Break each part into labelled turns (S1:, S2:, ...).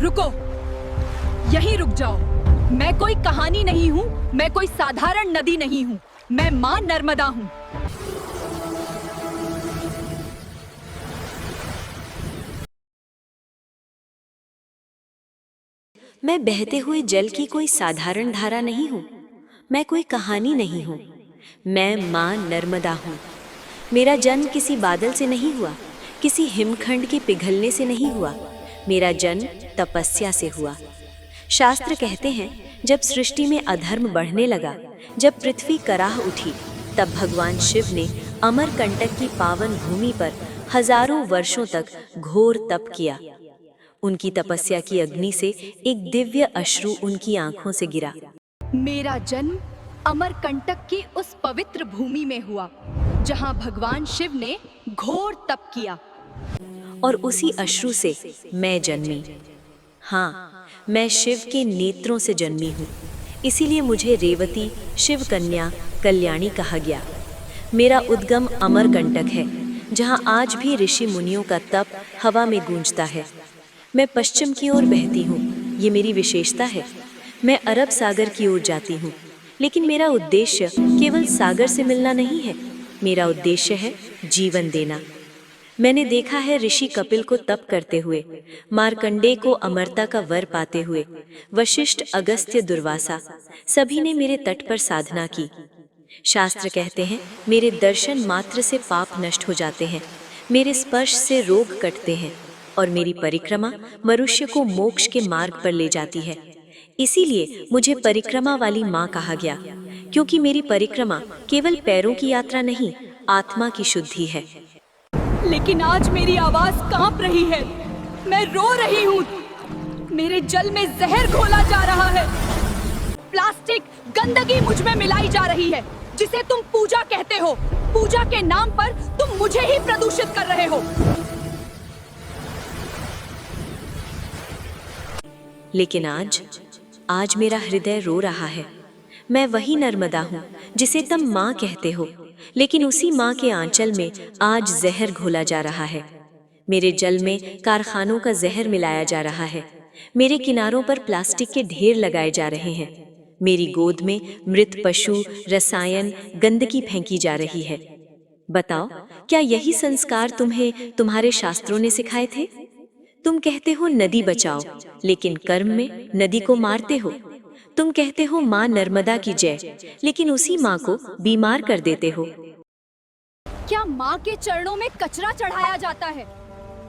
S1: रुको, यहीं रुक जाओ। मैं कोई कहानी नहीं हूँ, मैं कोई साधारण नदी नहीं हूँ, मैं माँ नर्मदा हूँ।
S2: मैं बहते हुए जल की कोई साधारण धारा नहीं हूँ, मैं कोई कहानी नहीं हूँ, मैं माँ नर्मदा हूँ। मेरा जन्म किसी बादल से नहीं हुआ, किसी हिमखंड के पिघलने से नहीं हुआ, मेरा जन्म तपस्या से हुआ। शास्त्र कहते हैं, जब सृष्टि में अधर्म बढ़ने लगा, जब पृथ्वी कराह उठी, तब भगवान शिव ने अमरकंटक की पावन भूमि पर हजारों वर्षों तक घोर तप किया। उनकी तपस्या की अग्नि से एक दिव्य अश्रु उनकी आंखों से गिरा।
S1: मेरा जन्म अमरकंटक की उस पवित्र भूमि में हुआ, जहाँ भगवान शिव ने घोर तप किया।
S2: और उसी अश्रु से मैं जन्मी। हाँ, मैं शिव के नेत्रों से जन्मी हूँ, इसीलिए मुझे रेवती, शिव कन्या, कल्याणी कहा गया। मेरा उद्गम अमरकंटक है, जहाँ आज भी ऋषि मुनियों का तप हवा में गूंजता है। मैं पश्चिम की ओर बहती हूँ, ये मेरी विशेषता है। मैं अरब सागर की ओर जाती हूँ, लेकिन मेरा उद्देश्य केवल सागर से मिलना नहीं है, मेरा उद्देश्य है जीवन देना। मैंने देखा है ऋषि कपिल को तप करते हुए, मार्कंडेय को अमरता का वर पाते हुए, वशिष्ठ, अगस्त्य, दुर्वासा, सभी ने मेरे तट पर साधना की। शास्त्र कहते हैं, मेरे दर्शन मात्र से पाप नष्ट हो जाते हैं, मेरे स्पर्श से रोग कटते हैं, और मेरी परिक्रमा मनुष्य को मोक्ष के मार्ग पर ले जाती है। इसीलिए मुझे परिक्रमा वाली माँ कहा गया, क्योंकि मेरी परिक्रमा केवल पैरों की यात्रा नहीं, आत्मा की शुद्धि है।
S1: लेकिन आज मेरी आवाज कांप रही है, मैं रो रही हूँ। मेरे जल में जहर घोला जा रहा है, प्लास्टिक, गंदगी मुझ में मिलाई जा रही है, जिसे तुम पूजा कहते हो। पूजा के नाम पर तुम मुझे ही प्रदूषित कर रहे हो।
S2: लेकिन आज मेरा हृदय रो रहा है। मैं वही नर्मदा हूँ जिसे तुम माँ कहते हो, लेकिन उसी माँ के आंचल में आज जहर घोला जा रहा है। मेरे जल में कारखानों का जहर मिलाया जा रहा है, मेरे किनारों पर प्लास्टिक के ढेर लगाए जा रहे हैं, मेरी गोद में मृत पशु, रसायन, गंदगी फेंकी जा रही है। बताओ, क्या यही संस्कार तुम्हें तुम्हारे शास्त्रों ने सिखाए थे? तुम कहते हो नदी बचाओ, लेकिन कर्म में नदी को मारते हो। तुम कहते हो माँ नर्मदा की जय, लेकिन उसी माँ को बीमार कर देते हो।
S1: क्या माँ के चरणों में कचरा चढ़ाया जाता है?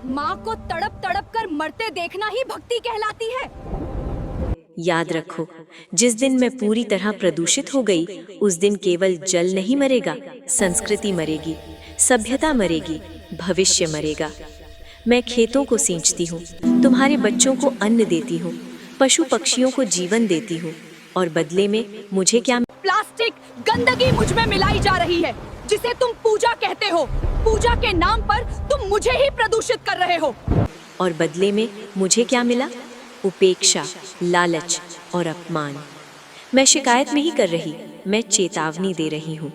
S1: माँ को तड़प तड़प कर मरते देखना ही भक्ति कहलाती है।
S2: याद रखो, जिस दिन मैं पूरी तरह प्रदूषित हो गई, उस दिन केवल जल नहीं मरेगा, संस्कृति मरेगी, सभ्यता मरेगी, भविष्य मरेगा। मैं खेतों को सींचती हूँ, तुम्हारे बच्चों को अन्न देती हूँ, पशु पक्षियों को जीवन देती हूँ, और बदले में मुझे क्या?
S1: प्लास्टिक, गंदगी मुझ में मिलाई जा रही है, जिसे तुम पूजा कहते हो। पूजा के नाम पर तुम मुझे ही प्रदूषित कर रहे हो।
S2: और बदले में मुझे क्या मिला? उपेक्षा, लालच और अपमान। मैं शिकायत नहीं कर रही, मैं चेतावनी दे रही हूँ।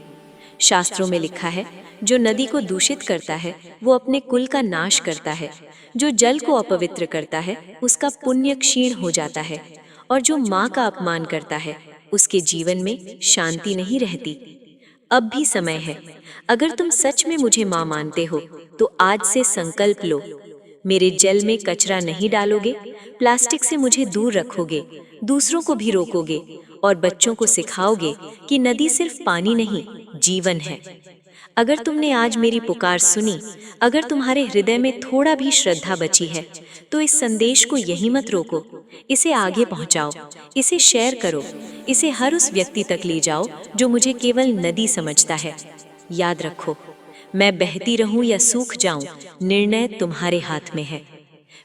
S2: शास्त्रों में लिखा है, जो नदी को दूषित करता है वो अपने कुल का नाश करता है, जो जल को अपवित्र करता है उसका पुण्य क्षीण हो जाता है, और जो माँ का अपमान करता है उसके जीवन में शांति नहीं रहती। अब भी समय है, अगर तुम सच में मुझे माँ मानते हो तो आज से संकल्प लो, मेरे जल में कचरा नहीं डालोगे, प्लास्टिक से मुझे दूर रखोगे, दूसरों को भी रोकोगे, और बच्चों को सिखाओगे कि नदी सिर्फ पानी नहीं, जीवन है। अगर तुमने आज मेरी पुकार सुनी, अगर तुम्हारे हृदय में थोड़ा भी श्रद्धा बची है, तो इस संदेश को यहीं मत रोको, इसे आगे पहुंचाओ, इसे शेयर करो, इसे हर उस व्यक्ति तक ले जाओ जो मुझे केवल नदी समझता है। याद रखो, मैं बहती रहूं या सूख जाऊं, निर्णय तुम्हारे हाथ में है।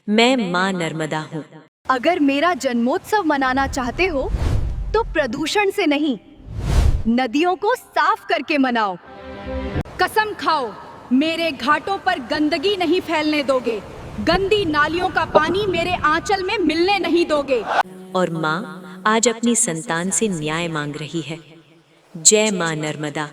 S2: मैं माँ नर्मदा हूँ।
S1: अगर मेरा जन्मोत्सव मनाना चाहते हो तो प्रदूषण से नहीं, नदियों को साफ करके मनाओ। कसम खाओ, मेरे घाटों पर गंदगी नहीं फैलने दोगे, गंदी नालियों का पानी मेरे आंचल में मिलने नहीं दोगे।
S2: और माँ आज अपनी संतान से न्याय मांग रही है। जय माँ नर्मदा।